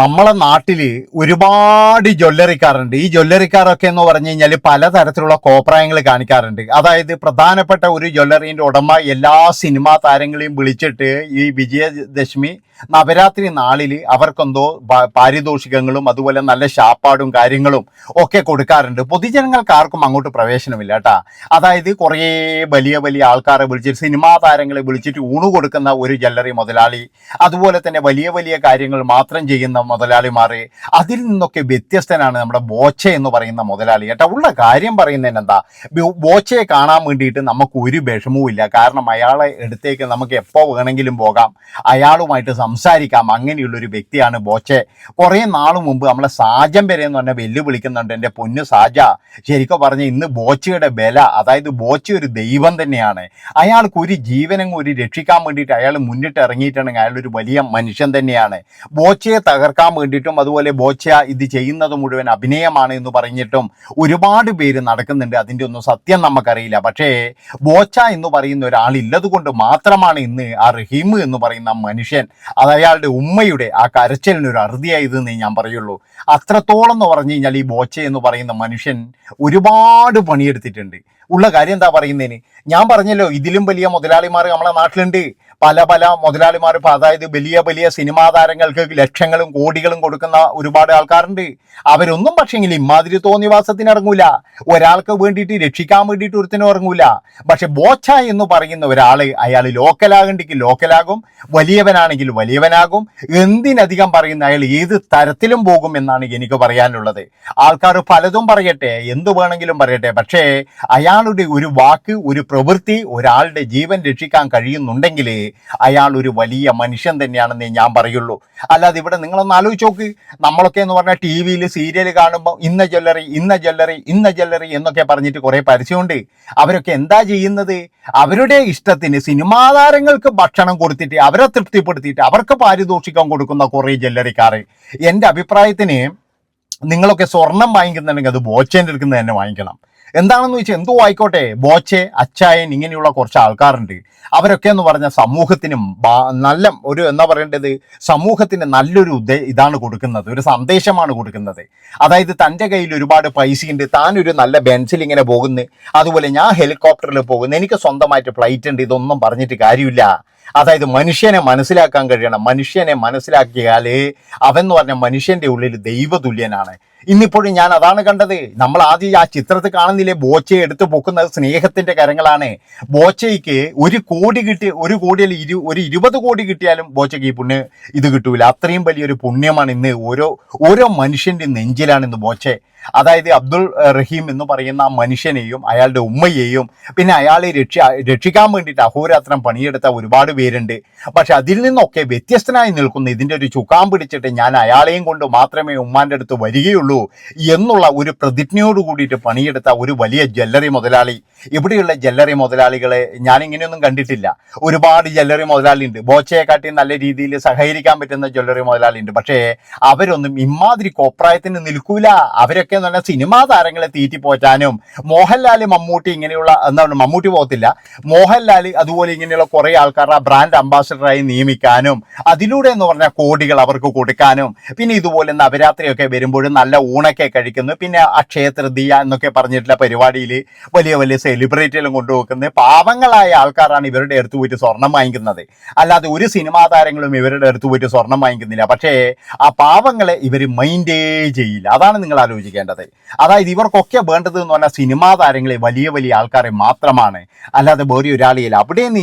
നമ്മളെ നാട്ടിൽ ഒരുപാട് ജ്വല്ലറിക്കാരുണ്ട്. ഈ ജ്വല്ലറിക്കാരൊക്കെ എന്ന് പറഞ്ഞു കഴിഞ്ഞാൽ പലതരത്തിലുള്ള കോപ്രായങ്ങൾ കാണിക്കാറുണ്ട്. അതായത് പ്രധാനപ്പെട്ട ഒരു ജ്വല്ലറിന്റെ ഉടമ എല്ലാ സിനിമാ താരങ്ങളെയും വിളിച്ചിട്ട് ഈ വിജയദശമി നവരാത്രി നാളിൽ അവർക്കെന്തോ പാരിതോഷികങ്ങളും അതുപോലെ നല്ല ശാപ്പാടും കാര്യങ്ങളും ഒക്കെ കൊടുക്കാറുണ്ട്. പൊതുജനങ്ങൾക്ക് ആർക്കും അങ്ങോട്ട് പ്രവേശനമില്ല കേട്ടാ. അതായത് കുറേ വലിയ വലിയ ആൾക്കാരെ വിളിച്ചിട്ട് സിനിമാ താരങ്ങളെ വിളിച്ചിട്ട് ഊണ് കൊടുക്കുന്ന ഒരു ജ്വല്ലറി മുതലാളി, അതുപോലെ തന്നെ വലിയ വലിയ കാര്യങ്ങൾ മാത്രം ചെയ്യുന്ന മുതലാളിമാർ, അതിൽ നിന്നൊക്കെ വ്യത്യസ്തനാണ് നമ്മുടെ ബോച്ച എന്ന് പറയുന്ന മുതലാളി കേട്ടോ. ഉള്ള കാര്യം പറയുന്നതിന് എന്താ, ബോച്ചയെ കാണാൻ വേണ്ടിയിട്ട് നമുക്ക് ഒരു വിഷമവും ഇല്ല. കാരണം അയാളെ അടുത്തേക്ക് നമുക്ക് എപ്പോൾ വേണമെങ്കിലും പോകാം, അയാളുമായിട്ട് സംസാരിക്കാം. അങ്ങനെയുള്ളൊരു വ്യക്തിയാണ് ബോച്ചെ. കുറേ നാൾ മുമ്പ് നമ്മളെ സാജൻ വരെ എന്ന് പറഞ്ഞാൽ വെല്ലുവിളിക്കുന്നുണ്ട്. എൻ്റെ പൊന്നു സാജ, ശരിക്കും പറഞ്ഞ ഇന്ന് ബോച്ചയുടെ ബല, അതായത് ബോച്ച ഒരു ദൈവം തന്നെയാണ്. അയാൾക്ക് ഒരു ജീവനങ്ങ് ഒരു രക്ഷിക്കാൻ വേണ്ടിയിട്ട് അയാൾ മുന്നിട്ട് ഇറങ്ങിയിട്ടുണ്ടെങ്കിൽ അയാളൊരു വലിയ മനുഷ്യൻ തന്നെയാണ്. ബോച്ചയെ തകർക്കാൻ വേണ്ടിയിട്ടും അതുപോലെ ബോച്ച ഇത് ചെയ്യുന്നത് മുഴുവൻ അഭിനയമാണ് എന്ന് പറഞ്ഞിട്ടും ഒരുപാട് പേര് നടക്കുന്നുണ്ട്. അതിൻ്റെ ഒന്നും സത്യം നമുക്കറിയില്ല. പക്ഷേ ബോച്ച എന്ന് പറയുന്ന ഒരാളില്ലത് കൊണ്ട് മാത്രമാണ് ഇന്ന് ആ റഹീം എന്ന് പറയുന്ന മനുഷ്യൻ, അത് അയാളുടെ ഉമ്മയുടെ ആ കരച്ചിലിനൊരു അറുതിയായതെന്നേ ഞാൻ പറയുള്ളൂ. അത്രത്തോളം എന്ന് പറഞ്ഞു കഴിഞ്ഞാൽ ഈ ബോച്ച എന്ന് പറയുന്ന മനുഷ്യൻ ഒരുപാട് പണിയെടുത്തിട്ടുണ്ട്. ഉള്ള കാര്യം എന്താ പറയുന്നതിന്, ഞാൻ പറഞ്ഞല്ലോ ഇതിലും വലിയ മുതലാളിമാർ നമ്മളെ നാട്ടിലുണ്ട്. പല പല മുതലാളിമാർ, അതായത് വലിയ വലിയ സിനിമാ താരങ്ങൾക്ക് ലക്ഷങ്ങളും കോടികളും കൊടുക്കുന്ന ഒരുപാട് ആൾക്കാരുണ്ട്. അവരൊന്നും പക്ഷെങ്കിൽ ഇമാതിരി തോന്നിവാസത്തിന് ഇറങ്ങൂല, ഒരാൾക്ക് വേണ്ടിയിട്ട് രക്ഷിക്കാൻ വേണ്ടിയിട്ട് ഒരുത്തിനും ഇറങ്ങൂല. പക്ഷെ ബോച്ച എന്ന് പറയുന്ന ഒരാള്, അയാൾ ലോക്കലാകണ്ടെങ്കിൽ ലോക്കലാകും, വലിയവനാണെങ്കിൽ വലിയവനാകും. എന്തിനധികം പറയുന്ന അയാൾ ഏത് തരത്തിലും പോകും എന്നാണ് എനിക്ക് പറയാനുള്ളത്. ആൾക്കാർ പലതും പറയട്ടെ, എന്തു വേണമെങ്കിലും പറയട്ടെ, പക്ഷേ അയാളുടെ ഒരു വാക്ക്, ഒരു പ്രവൃത്തി ഒരാളുടെ ജീവൻ രക്ഷിക്കാൻ കഴിയുന്നുണ്ടെങ്കിൽ അയാൾ ഒരു വലിയ മനുഷ്യൻ തന്നെയാണെന്നേ ഞാൻ പറയുള്ളൂ. അല്ലാതെ ഇവിടെ നിങ്ങളൊന്ന് ആലോചിച്ച് നോക്ക്, നമ്മളൊക്കെ എന്ന് പറഞ്ഞാൽ ടി വിയിൽ സീരിയൽ കാണുമ്പോൾ ഇന്ന ജ്വല്ലറി ഇന്ന ജ്വല്ലറി ഇന്ന ജ്വല്ലറി എന്നൊക്കെ പറഞ്ഞിട്ട് കുറേ പരസ്യമുണ്ട്. അവരൊക്കെ എന്താ ചെയ്യുന്നത്, അവരുടെ ഇഷ്ടത്തിന് സിനിമാ താരങ്ങൾക്ക് ഭക്ഷണം കൊടുത്തിട്ട് അവരെ തൃപ്തിപ്പെടുത്തിയിട്ട് അവർക്ക് പാരിതോഷികം കൊടുക്കുന്ന കുറേ ജ്വല്ലറിക്കാർ. എൻ്റെ അഭിപ്രായത്തിന് നിങ്ങളൊക്കെ സ്വർണം വാങ്ങിക്കുന്നുണ്ടെങ്കിൽ അത് ബോച്ചേൻ്റെ എടുക്കുന്നത് തന്നെ വാങ്ങിക്കണം. എന്താണെന്ന് വെച്ചാൽ എന്തോ ആയിക്കോട്ടെ, ബോച്ചെ, അച്ചായൻ, ഇങ്ങനെയുള്ള കുറച്ച് ആൾക്കാരുണ്ട്. അവരൊക്കെ എന്ന് പറഞ്ഞാൽ സമൂഹത്തിനും നല്ല ഒരു എന്താ പറയേണ്ടത്, സമൂഹത്തിന് നല്ലൊരു ഇതാണ് കൊടുക്കുന്നത്, ഒരു സന്ദേശമാണ് കൊടുക്കുന്നത്. അതായത് തൻ്റെ കയ്യിൽ ഒരുപാട് പൈസയുണ്ട്, താനൊരു നല്ല ബെൻസിൽ ഇങ്ങനെ പോകുന്നു, അതുപോലെ ഞാൻ ഹെലികോപ്റ്ററിൽ പോകുന്നു, എനിക്ക് സ്വന്തമായിട്ട് ഫ്ലൈറ്റ് ഉണ്ട്, ഇതൊന്നും പറഞ്ഞിട്ട് കാര്യമില്ല. അതായത് മനുഷ്യനെ മനസ്സിലാക്കാൻ കഴിയണം. മനുഷ്യനെ മനസ്സിലാക്കിയാൽ അവൻ എന്ന് പറഞ്ഞാൽ മനുഷ്യൻ്റെ ഉള്ളിൽ ദൈവതുല്യനാണ്. ഇന്നിപ്പോഴും ഞാൻ അതാണ് കണ്ടത്. നമ്മൾ ആദ്യം ആ ചിത്രത്തിൽ കാണുന്നില്ലേ, ബോച്ചയെ എടുത്ത് പൊക്കുന്നത് സ്നേഹത്തിന്റെ കരങ്ങളാണ്. ബോച്ചയ്ക്ക് 1 കോടി കിട്ടി, 1 കോടിയിൽ ഒരു 20 കോടി കിട്ടിയാലും ബോച്ചയ്ക്ക് ഈ പുണ്യം ഇത് കിട്ടൂല. അത്രയും വലിയൊരു പുണ്യമാണ് ഇന്ന് ഓരോ മനുഷ്യന്റെ നെഞ്ചിലാണ് ഇന്ന് ബോച്ചെ. അതായത് അബ്ദുൾ റഹീം എന്ന് പറയുന്ന ആ മനുഷ്യനെയും അയാളുടെ ഉമ്മയെയും പിന്നെ അയാളെ രക്ഷിക്കാൻ വേണ്ടിയിട്ട് അഹോരാത്രം പണിയെടുത്ത ഒരുപാട് പേരുണ്ട്. പക്ഷെ അതിൽ നിന്നൊക്കെ വ്യത്യസ്തനായി നിൽക്കുന്ന ഇതിൻ്റെ ഒരു ചുക്കാൻ പിടിച്ചിട്ട് ഞാൻ അയാളെയും കൊണ്ട് മാത്രമേ ഉമ്മാൻ്റെ അടുത്ത് വരികയുള്ളൂ എന്നുള്ള ഒരു പ്രതിജ്ഞയോട് കൂടിയിട്ട് പണിയെടുത്ത ഒരു വലിയ ജ്വല്ലറി മുതലാളി. ഇവിടെയുള്ള ജ്വല്ലറി മുതലാളികളെ ഞാനിങ്ങനെയൊന്നും കണ്ടിട്ടില്ല. ഒരുപാട് ജ്വല്ലറി മുതലാളി ഉണ്ട്, ബോച്ചയെക്കാട്ടി നല്ല രീതിയിൽ സഹകരിക്കാൻ പറ്റുന്ന ജ്വല്ലറി മുതലാളി ഉണ്ട്. പക്ഷേ അവരൊന്നും ഇമാതിരി കോപ്രായത്തിന് നിൽക്കൂല. അവരൊക്കെ എന്ന് പറഞ്ഞാൽ സിനിമാ താരങ്ങളെ തീറ്റിപ്പോറ്റാനും, മോഹൻലാൽ, മമ്മൂട്ടി ഇങ്ങനെയുള്ള എന്താണ്, മമ്മൂട്ടി പോകത്തില്ല, മോഹൻലാൽ അതുപോലെ ഇങ്ങനെയുള്ള കുറേ ആൾക്കാരുടെ ബ്രാൻഡ് അംബാസഡറായി നിയമിക്കാനും അതിലൂടെ എന്ന് പറഞ്ഞാൽ കോടികൾ അവർക്ക് കൊടുക്കാനും, പിന്നെ ഇതുപോലെ നവരാത്രിയൊക്കെ വരുമ്പോഴും നല്ല ഊണൊക്കെ കഴിക്കുന്നു, പിന്നെ അക്ഷയ തൃതീയ എന്നൊക്കെ പറഞ്ഞിട്ടുള്ള പരിപാടിയിൽ വലിയ വലിയ സെലിബ്രിറ്റികളും കൊണ്ടുപോക്കുന്നത് പാവങ്ങളായ ആൾക്കാരാണ് ഇവരുടെ അടുത്ത് പോയിട്ട് സ്വർണം വാങ്ങിക്കുന്നത്. അല്ലാതെ ഒരു സിനിമാ താരങ്ങളും ഇവരുടെ അടുത്ത് പോയിട്ട് സ്വർണം വാങ്ങിക്കുന്നില്ല. പക്ഷേ ആ പാവങ്ങളെ ഇവർ മൈൻഡേ ചെയ്യില്ല. അതാണ് നിങ്ങൾ ആലോചിക്കേണ്ടത്. അതായത് ഇവർക്കൊക്കെ വേണ്ടത് എന്ന് പറഞ്ഞാൽ സിനിമാ താരങ്ങളെ, വലിയ വലിയ ആൾക്കാരെ മാത്രമാണ്, അല്ലാതെ വേറെ ഒരാളെയില്ല.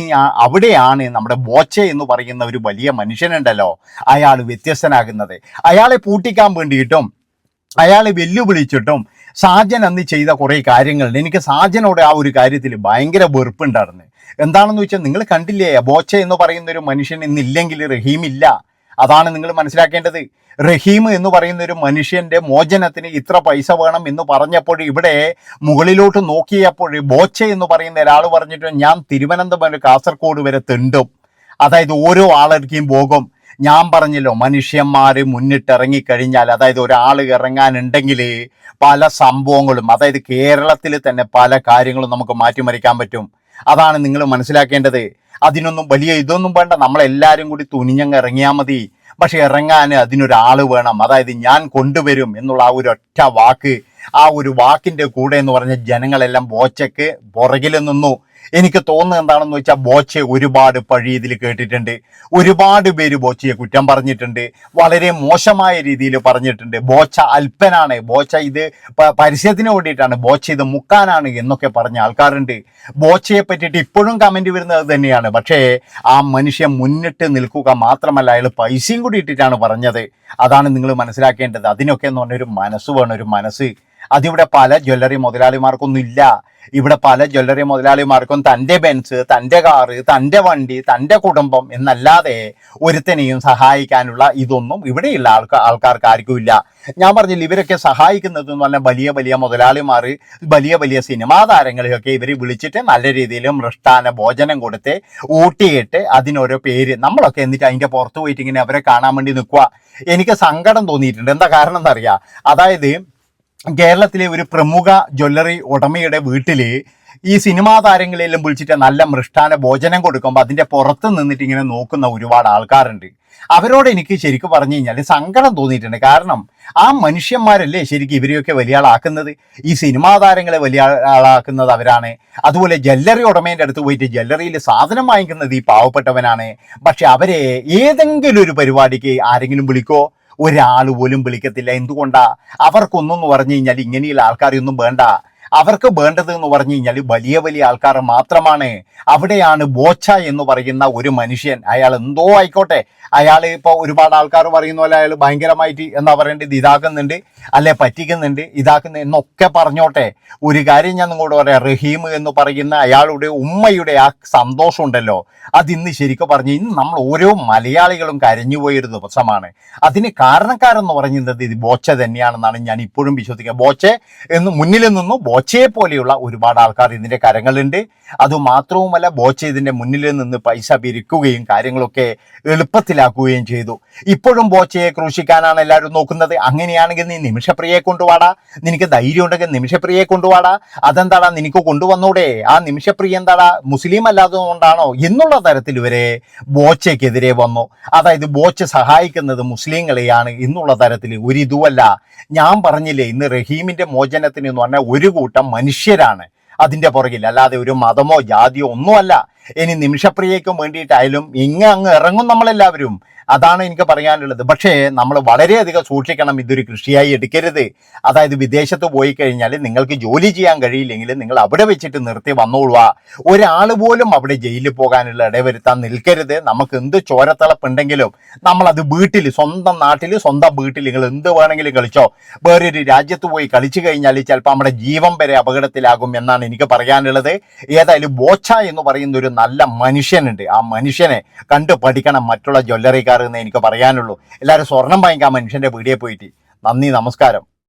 അവിടെയാണ് നമ്മുടെ ബോച്ച എന്ന് പറയുന്ന ഒരു വലിയ മനുഷ്യനുണ്ടല്ലോ, അയാൾ വ്യത്യസ്തനാകുന്നത്. അയാളെ പൂട്ടിക്കാൻ വേണ്ടിയിട്ടും അയാളെ വെല്ലുവിളിച്ചിട്ടും സാജൻ അന്ന് ചെയ്ത കുറേ കാര്യങ്ങളുണ്ട്. എനിക്ക് സാജനോട് ആ ഒരു കാര്യത്തിൽ ഭയങ്കര വെറുപ്പുണ്ടായിരുന്നു. എന്താണെന്ന് വെച്ചാൽ നിങ്ങൾ കണ്ടില്ലേ, ബോച്ച എന്ന് പറയുന്ന ഒരു മനുഷ്യൻ ഇന്നില്ലെങ്കിൽ റഹീം ഇല്ല. അതാണ് നിങ്ങൾ മനസ്സിലാക്കേണ്ടത്. റഹീം എന്ന് പറയുന്ന ഒരു മനുഷ്യൻ്റെ മോചനത്തിന് ഇത്ര പൈസ വേണം എന്ന് പറഞ്ഞപ്പോൾ ഇവിടെ മുകളിലോട്ട് നോക്കിയപ്പോൾ ബോച്ച എന്ന് പറയുന്ന ഒരാൾ പറഞ്ഞിട്ട് ഞാൻ തിരുവനന്തപുരം കാസർഗോഡ് വരെ തെണ്ടും, അതായത് ഓരോ ആളർക്കും പോകും. ഞാൻ പറഞ്ഞല്ലോ, മനുഷ്യന്മാർ മുന്നിട്ടിറങ്ങിക്കഴിഞ്ഞാൽ, അതായത് ഒരാൾ ഇറങ്ങാനുണ്ടെങ്കിൽ പല സംഭവങ്ങളും, അതായത് കേരളത്തിൽ തന്നെ പല കാര്യങ്ങളും നമുക്ക് മാറ്റിമറിക്കാൻ പറ്റും. അതാണ് നിങ്ങൾ മനസ്സിലാക്കേണ്ടത്. അതിനൊന്നും വലിയ ഇതൊന്നും വേണ്ട, നമ്മളെല്ലാവരും കൂടി തുനിഞ്ഞങ്ങ് ഇറങ്ങിയാൽ മതി. പക്ഷെ ഇറങ്ങാൻ അതിനൊരാൾ വേണം. അതായത് ഞാൻ കൊണ്ടുവരും എന്നുള്ള ആ ഒരു ഒറ്റ വാക്ക്, ആ ഒരു വാക്കിന്റെ കൂടെ എന്ന് പറഞ്ഞ ജനങ്ങളെല്ലാം ബോച്ചയ്ക്ക് പുറകിൽ നിന്നു. എനിക്ക് തോന്നുന്നത് എന്താണെന്ന് വെച്ചാൽ ബോച്ചയെ ഒരുപാട് പഴി ഇതിൽ കേട്ടിട്ടുണ്ട്. ഒരുപാട് പേര് ബോച്ചയെ കുറ്റം പറഞ്ഞിട്ടുണ്ട്, വളരെ മോശമായ രീതിയിൽ പറഞ്ഞിട്ടുണ്ട്. ബോച്ച അല്പനാണ്, ബോച്ച ഇത് പരസ്യത്തിന് വേണ്ടിയിട്ടാണ്, ബോച്ച ഇത് മുക്കാനാണ് എന്നൊക്കെ പറഞ്ഞ ആൾക്കാരുണ്ട്. ബോച്ചയെ പറ്റിയിട്ട് ഇപ്പോഴും കമന്റ് വരുന്നത് തന്നെയാണ്. പക്ഷേ ആ മനുഷ്യൻ മുന്നിട്ട് നിൽക്കുക മാത്രമല്ല, അയാൾ പൈസയും കൂടി ഇട്ടിട്ടാണ് പറഞ്ഞത്. അതാണ് നിങ്ങൾ മനസ്സിലാക്കേണ്ടത്. അതിനൊക്കെ എന്ന് പറഞ്ഞൊരു മനസ്സ് വേണം, ഒരു മനസ്സ്. അതിവിടെ പല ജ്വല്ലറി മുതലാളിമാർക്കൊന്നും ഇല്ല. ഇവിടെ പല ജ്വല്ലറി മുതലാളിമാർക്കും തൻ്റെ ബെൻസ്, തൻ്റെ കാറ്, തൻ്റെ വണ്ടി, തൻ്റെ കുടുംബം എന്നല്ലാതെ ഒരുത്തനെയും സഹായിക്കാനുള്ള ഇതൊന്നും ഇവിടെയുള്ള ആൾക്കാർക്ക് ആർക്കും ഇല്ല. ഞാൻ പറഞ്ഞില്ല, ഇവരൊക്കെ സഹായിക്കുന്നത് എന്ന് പറഞ്ഞാൽ വലിയ വലിയ മുതലാളിമാർ, വലിയ വലിയ സിനിമാ താരങ്ങളെയൊക്കെ ഇവർ വിളിച്ചിട്ട് നല്ല രീതിയിൽ മൃഷ്ടാന ഭോജനം കൊടുത്ത് ഊട്ടിയിട്ട് അതിനോരോ പേര്, നമ്മളൊക്കെ എന്നിട്ട് അതിൻ്റെ പുറത്ത് പോയിട്ട് ഇങ്ങനെ അവരെ കാണാൻ വേണ്ടി നിൽക്കുക. എനിക്ക് സങ്കടം തോന്നിയിട്ടുണ്ട്. എന്താ കാരണം എന്നറിയാം? അതായത് കേരളത്തിലെ ഒരു പ്രമുഖ ജ്വല്ലറി ഉടമയുടെ വീട്ടിൽ ഈ സിനിമാ താരങ്ങളെല്ലാം വിളിച്ചിട്ട് നല്ല മൃഷ്ടാന ഭോജനം കൊടുക്കുമ്പോൾ അതിൻ്റെ പുറത്ത് നിന്നിട്ട് ഇങ്ങനെ നോക്കുന്ന ഒരുപാട് ആൾക്കാരുണ്ട്. അവരോട് എനിക്ക് ശരിക്കും പറഞ്ഞു കഴിഞ്ഞാൽ സങ്കടം തോന്നിയിട്ടുണ്ട്. കാരണം ആ മനുഷ്യന്മാരല്ലേ ശരിക്കും ഇവരെയൊക്കെ വലിയ ആളാക്കുന്നത്. ഈ സിനിമാ താരങ്ങളെ വലിയ ആളാക്കുന്നത് അവരാണ്. അതുപോലെ ജ്വല്ലറി ഉടമേൻ്റെ അടുത്ത് പോയിട്ട് ജ്വല്ലറിയിൽ സാധനം വാങ്ങിക്കുന്നത് ഈ പാവപ്പെട്ടവനാണ്. പക്ഷെ അവരെ ഏതെങ്കിലും ഒരു പരിപാടിക്ക് ആരെങ്കിലും വിളിക്കോ? ഒരാൾ പോലും വിളിക്കത്തില്ല. എന്തുകൊണ്ടാ? അവർക്കൊന്നെന്ന് പറഞ്ഞു കഴിഞ്ഞാൽ ഇങ്ങനെയുള്ള ആൾക്കാരെയൊന്നും വേണ്ട. അവർക്ക് വേണ്ടത് എന്ന് പറഞ്ഞു കഴിഞ്ഞാൽ വലിയ വലിയ ആൾക്കാർ മാത്രമാണ്. അവിടെയാണ് ബോച്ച എന്ന് പറയുന്ന ഒരു മനുഷ്യൻ, അയാൾ എന്തോ ആയിക്കോട്ടെ, അയാൾ ഇപ്പോൾ ഒരുപാട് ആൾക്കാർ പറയുന്ന പോലെ അയാൾ ഭയങ്കരമായിട്ട് എന്താ പറയേണ്ടത് ഇതാക്കുന്നുണ്ട്, അല്ലെ പറ്റിക്കുന്നുണ്ട്, ഇതാക്കുന്നു എന്നൊക്കെ പറഞ്ഞോട്ടെ. ഒരു കാര്യം ഞാൻ നിങ്ങളോട് പറയാം, റഹീം എന്ന് പറയുന്ന അയാളുടെ ഉമ്മയുടെ ആ സന്തോഷം ഉണ്ടല്ലോ, അതിന്ന് ശരിക്കും പറഞ്ഞു ഇന്ന് നമ്മൾ ഓരോ മലയാളികളും കരഞ്ഞുപോയൊരു ദിവസമാണ്. അതിന് കാരണക്കാരെന്ന് പറയുന്നത് ഇത് ബോച്ച തന്നെയാണെന്നാണ് ഞാൻ ഇപ്പോഴും വിശ്വസിക്കുക. ബോച്ച എന്ന് മുന്നിൽ നിന്നും ബോച്ചയെ പോലെയുള്ള ഒരുപാട് ആൾക്കാർ ഇതിൻ്റെ കരങ്ങളുണ്ട്. അതുമാത്രവുമല്ല, ബോച്ച ഇതിൻ്റെ മുന്നിൽ നിന്ന് പൈസ പിരിക്കുകയും കാര്യങ്ങളൊക്കെ എളുപ്പത്തിലാക്കുകയും ചെയ്തു. ഇപ്പോഴും ബോച്ചയെ ക്രൂശിക്കാനാണ് എല്ലാവരും നോക്കുന്നത്. അങ്ങനെയാണെങ്കിൽ നീ നിമിഷപ്രിയയെ കൊണ്ടുപോടാ, നിനക്ക് ധൈര്യം ഉണ്ടെങ്കിൽ നിമിഷപ്രിയയെ കൊണ്ടുപോടാ. അതെന്താടാ നിനക്ക് കൊണ്ടുവന്നൂടെ? ആ നിമിഷപ്രിയ എന്താടാ മുസ്ലിം അല്ലാത്തതുകൊണ്ടാണോ എന്നുള്ള തരത്തിൽ വരെ ബോച്ചയ്ക്കെതിരെ വന്നു. അതായത് ബോച്ച സഹായിക്കുന്നത് മുസ്ലിങ്ങളെയാണ് എന്നുള്ള തരത്തിൽ ഒരിതുമല്ല. ഞാൻ പറഞ്ഞില്ലേ, ഇന്ന് റഹീമിന്റെ മോചനത്തിന് എന്ന് പറഞ്ഞാൽ ഒരു കൂട്ടം മനുഷ്യരാണ് അതിൻ്റെ പുറകിൽ, അല്ലാതെ ഒരു മതമോ ജാതിയോ ഒന്നുമല്ല. ഇനി നിമിഷപ്രിയയ്ക്കും വേണ്ടിയിട്ടായാലും അങ്ങ് ഇറങ്ങും നമ്മളെല്ലാവരും. അതാണ് എനിക്ക് പറയാനുള്ളത്. പക്ഷേ നമ്മൾ വളരെയധികം സൂക്ഷിക്കണം, ഇതൊരു കൃഷിയായി എടുക്കരുത്. അതായത് വിദേശത്ത് പോയി കഴിഞ്ഞാൽ നിങ്ങൾക്ക് ജോലി ചെയ്യാൻ കഴിയില്ലെങ്കിൽ നിങ്ങൾ അവിടെ വെച്ചിട്ട് നിർത്തി വന്നോളുക. ഒരാൾ പോലും അവിടെ ജയിലിൽ പോകാനുള്ള ഇടവരുത്താൻ നിൽക്കരുത്. നമുക്ക് എന്ത് ചോരത്തിളപ്പുണ്ടെങ്കിലും നമ്മളത് വീട്ടിൽ, സ്വന്തം നാട്ടിൽ, സ്വന്തം വീട്ടിൽ നിങ്ങൾ എന്ത് വേണമെങ്കിലും കളിച്ചോ. വേറൊരു രാജ്യത്ത് പോയി കളിച്ചു കഴിഞ്ഞാൽ ചിലപ്പോൾ നമ്മുടെ ജീവൻ വരെ അപകടത്തിലാകും എന്നാണ് എനിക്ക് പറയാനുള്ളത്. ഏതായാലും ബോച്ച എന്ന് പറയുന്ന ഒരു നല്ല മനുഷ്യനുണ്ട്. ആ മനുഷ്യനെ കണ്ടു പഠിക്കണം മറ്റുള്ള ജ്വല്ലറിക്കാർ എന്ന് എനിക്ക് പറയാനുള്ളൂ. എല്ലാവരും സ്വർണം വാങ്ങിക്കാൻ മനുഷ്യൻ്റെ വീടിയെ പോയിട്ട്. നന്ദി, നമസ്കാരം.